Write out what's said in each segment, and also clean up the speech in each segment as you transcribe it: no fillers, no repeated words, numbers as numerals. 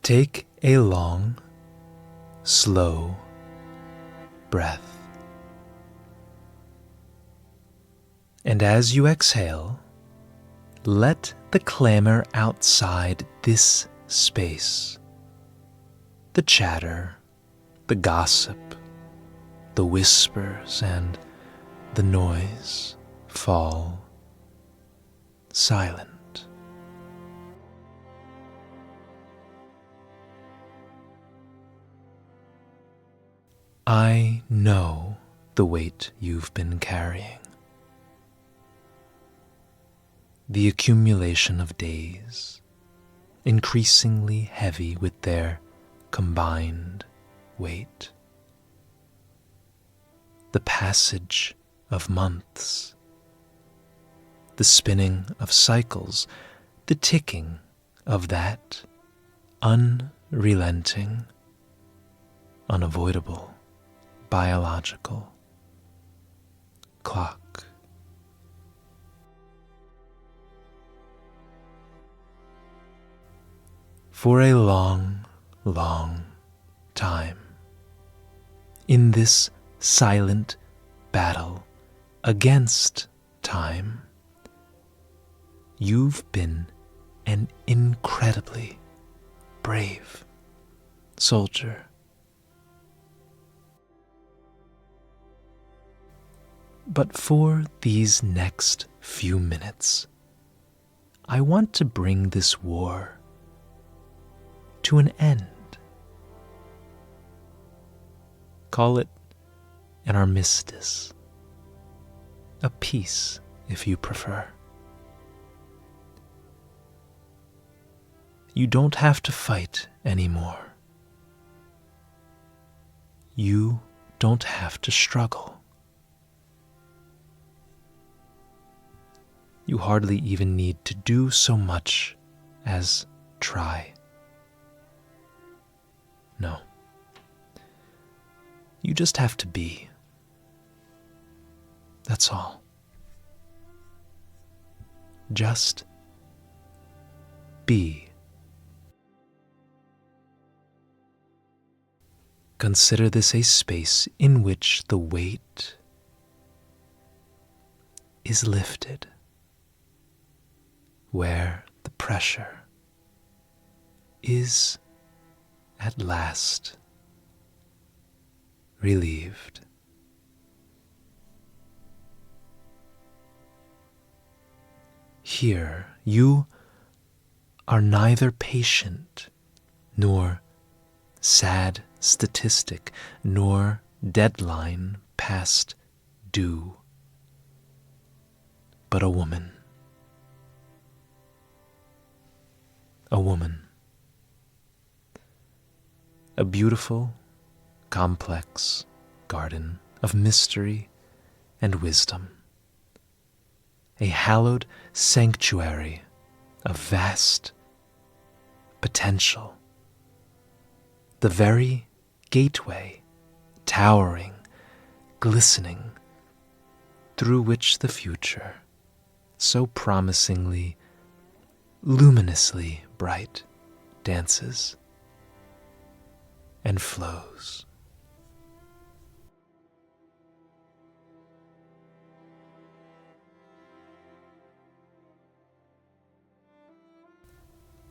Take a long, slow breath. And as you exhale, let the clamor outside this space, the chatter, the gossip, the whispers, and the noise fall silent. I know the weight you've been carrying. The accumulation of days, increasingly heavy with their combined weight. The passage of months, the spinning of cycles, the ticking of that unrelenting, unavoidable biological clock. For a long, long time, in this silent battle against time, you've been an incredibly brave soldier. But for these next few minutes, I want to bring this war to an end. Call it an armistice, a peace if you prefer. You don't have to fight anymore. You don't have to struggle. You hardly even need to do so much as try. No. You just have to be. That's all. Just be. Consider this a space in which the weight is lifted, where the pressure is at last relieved. Here you are neither patient nor sad statistic nor deadline past due, but a woman. A woman. A beautiful, complex garden of mystery and wisdom. A hallowed sanctuary of vast potential. The very gateway, towering, glistening, through which the future, so promisingly, luminously bright, dances and flows.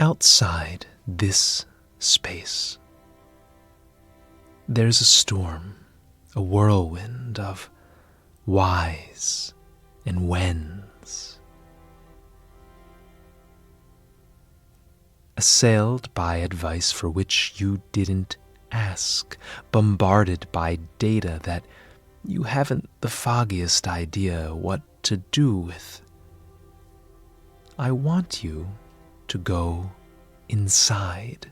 Outside this space, there's a storm, a whirlwind of whys and whens. Assailed by advice for which you didn't ask, bombarded by data that you haven't the foggiest idea what to do with. I want you to go inside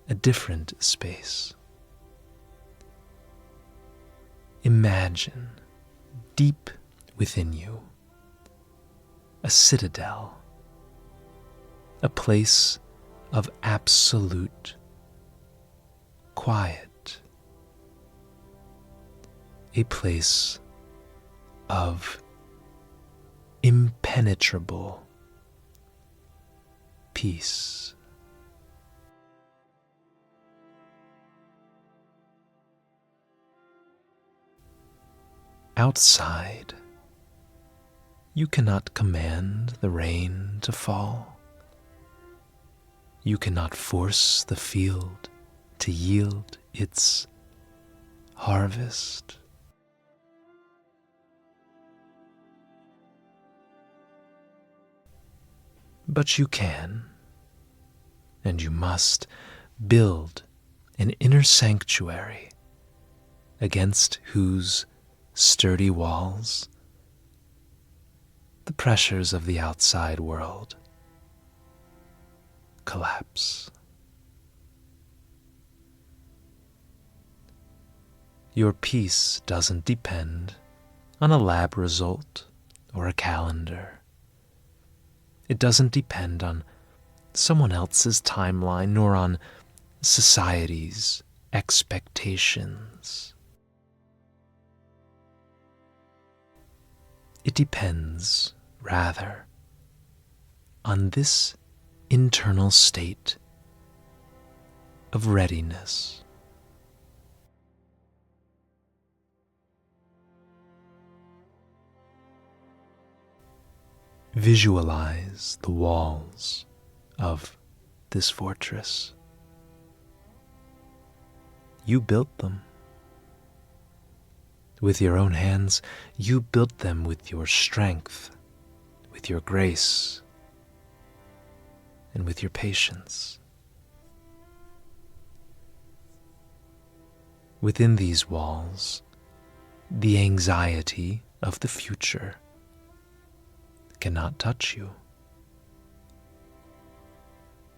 a different space. Imagine deep within you a citadel, a place of absolute quiet, a place of impenetrable peace. outside, you cannot command the rain to fall. You cannot force the field to yield its harvest. But you can, and you must, build an inner sanctuary against whose sturdy walls the pressures of the outside world collapse. Your peace doesn't depend on a lab result or a calendar. It doesn't depend on someone else's timeline nor on society's expectations. It depends, rather, on this internal state of readiness. Visualize the walls of this fortress. You built them. With your own hands, you built them with your strength, with your grace, and with your patience. Within these walls, the anxiety of the future cannot touch you.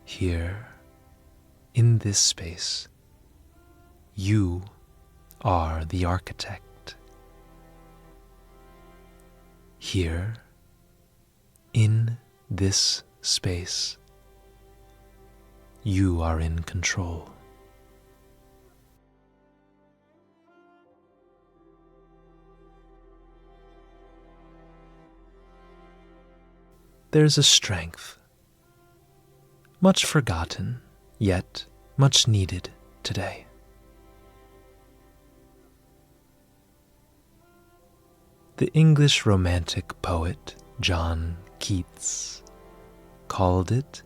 Here, in this space, you are the architect. Here, in this space, you are in control. There's a strength, much forgotten, yet much needed today. The English Romantic poet John Keats called it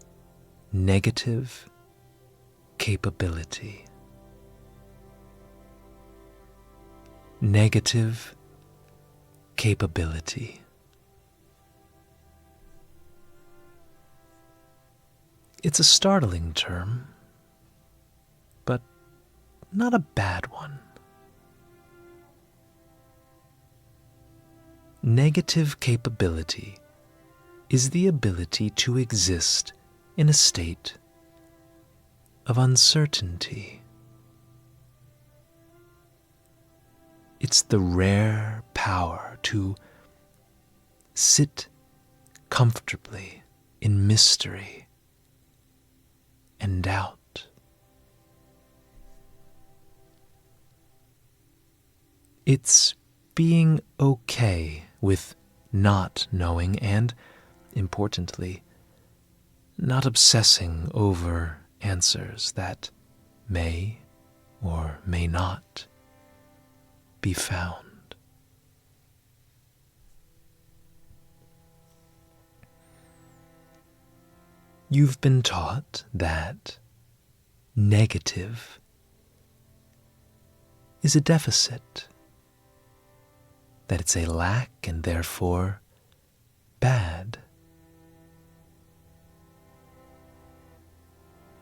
negative capability. Negative capability. It's a startling term, but not a bad one. Negative capability is the ability to exist in a state of uncertainty. It's the rare power to sit comfortably in mystery and doubt. It's being okay with not knowing and, importantly, not obsessing over answers that may or may not be found. You've been taught that negative is a deficit, that it's a lack and therefore bad.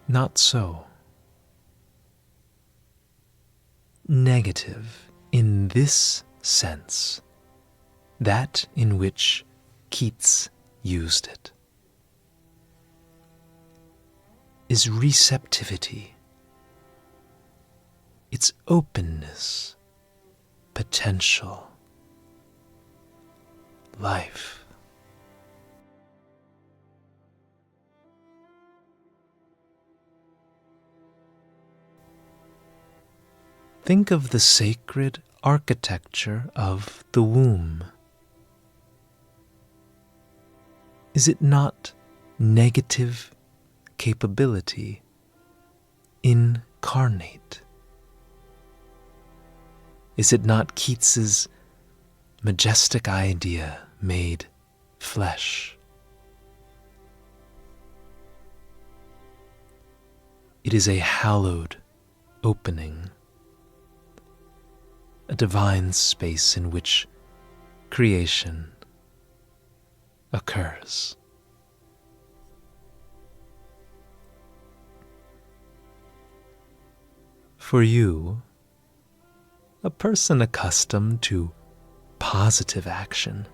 Not so. Negative, in this sense, that in which Keats used it, is receptivity. It's openness, potential, life. Think of the sacred architecture of the womb. Is it not negative capability incarnate? Is it not Keats's majestic idea made flesh. It is a hallowed opening, a divine space in which creation occurs. For you, a person accustomed to positive action,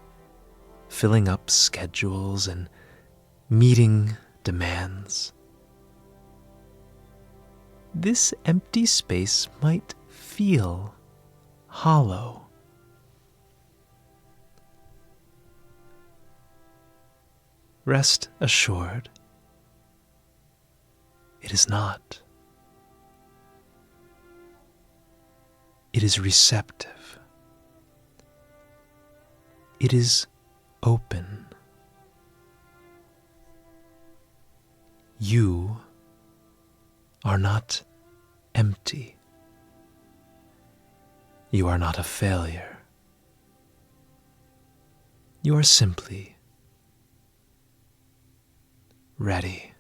filling up schedules and meeting demands, this empty space might feel hollow. Rest assured, it is not. It is receptive. It is open. You are not empty. You are not a failure. You are simply ready.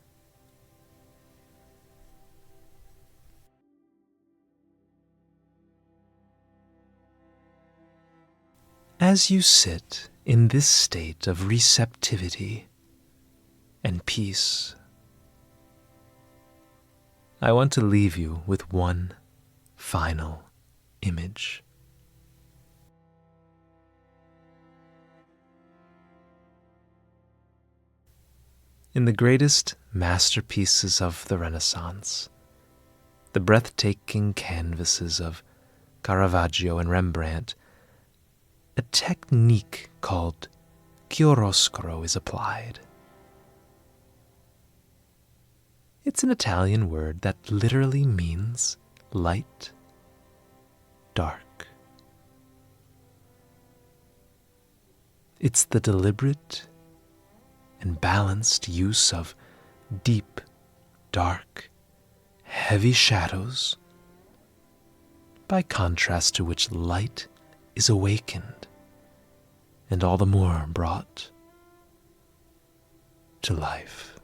As you sit in this state of receptivity and peace, I want to leave you with one final image. In the greatest masterpieces of the Renaissance, the breathtaking canvases of Caravaggio and Rembrandt, a technique called Chiaroscuro is applied. It's an Italian word that literally means light, dark. It's the deliberate and balanced use of deep, dark, heavy shadows, by contrast to which light is awakened and all the more brought to life.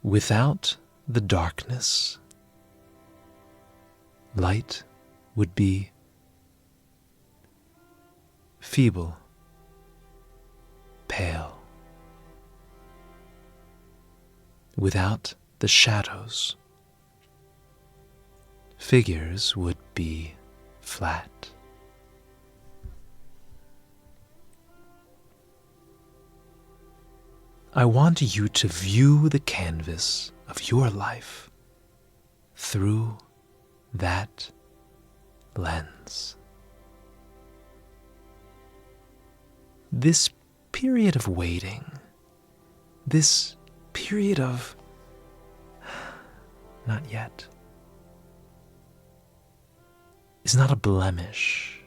Without the darkness, light would be feeble, pale. Without the shadows, figures would be flat. I want you to view the canvas of your life through that lens. This period of waiting, this period of not yet, is not a blemish.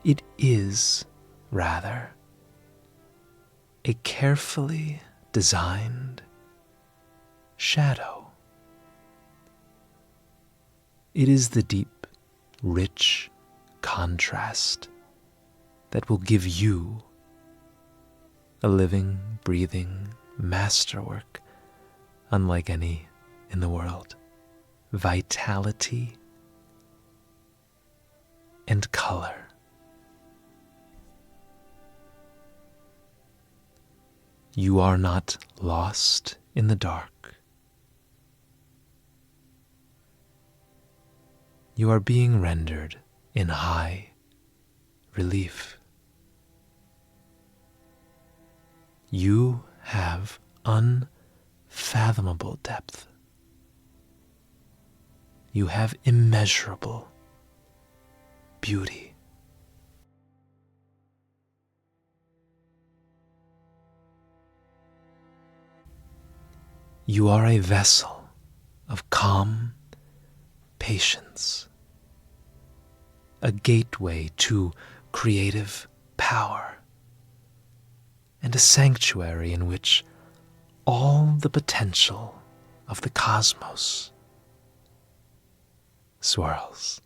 It is, rather, a carefully designed shadow. It is the deep, rich contrast that will give you a living, breathing masterwork unlike any in the world. Vitality and color. You are not lost in the dark. You are being rendered in high relief. You have unfathomable depth. You have immeasurable beauty. You are a vessel of calm patience, a gateway to creative power, and a sanctuary in which all the potential of the cosmos swirls.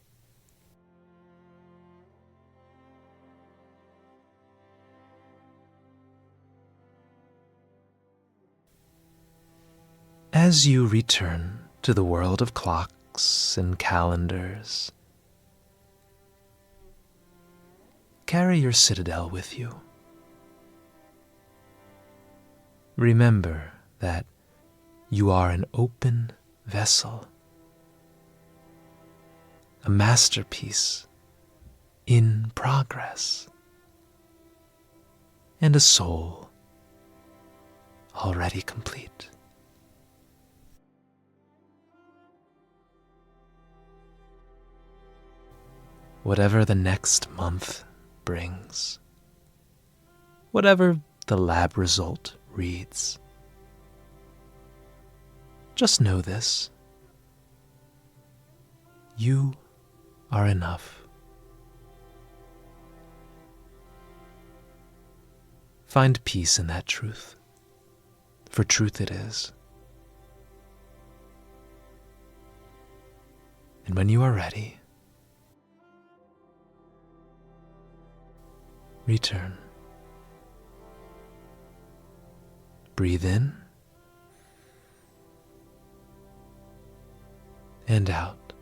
As you return to the world of clocks and calendars, carry your citadel with you. Remember that you are an open vessel, a masterpiece in progress, and a soul already complete. Whatever the next month brings, whatever the lab result reads, just know this: you are enough. Find peace in that truth, for truth it is. And when you are ready, return. Breathe in and out.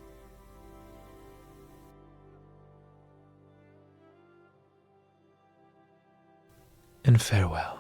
And farewell.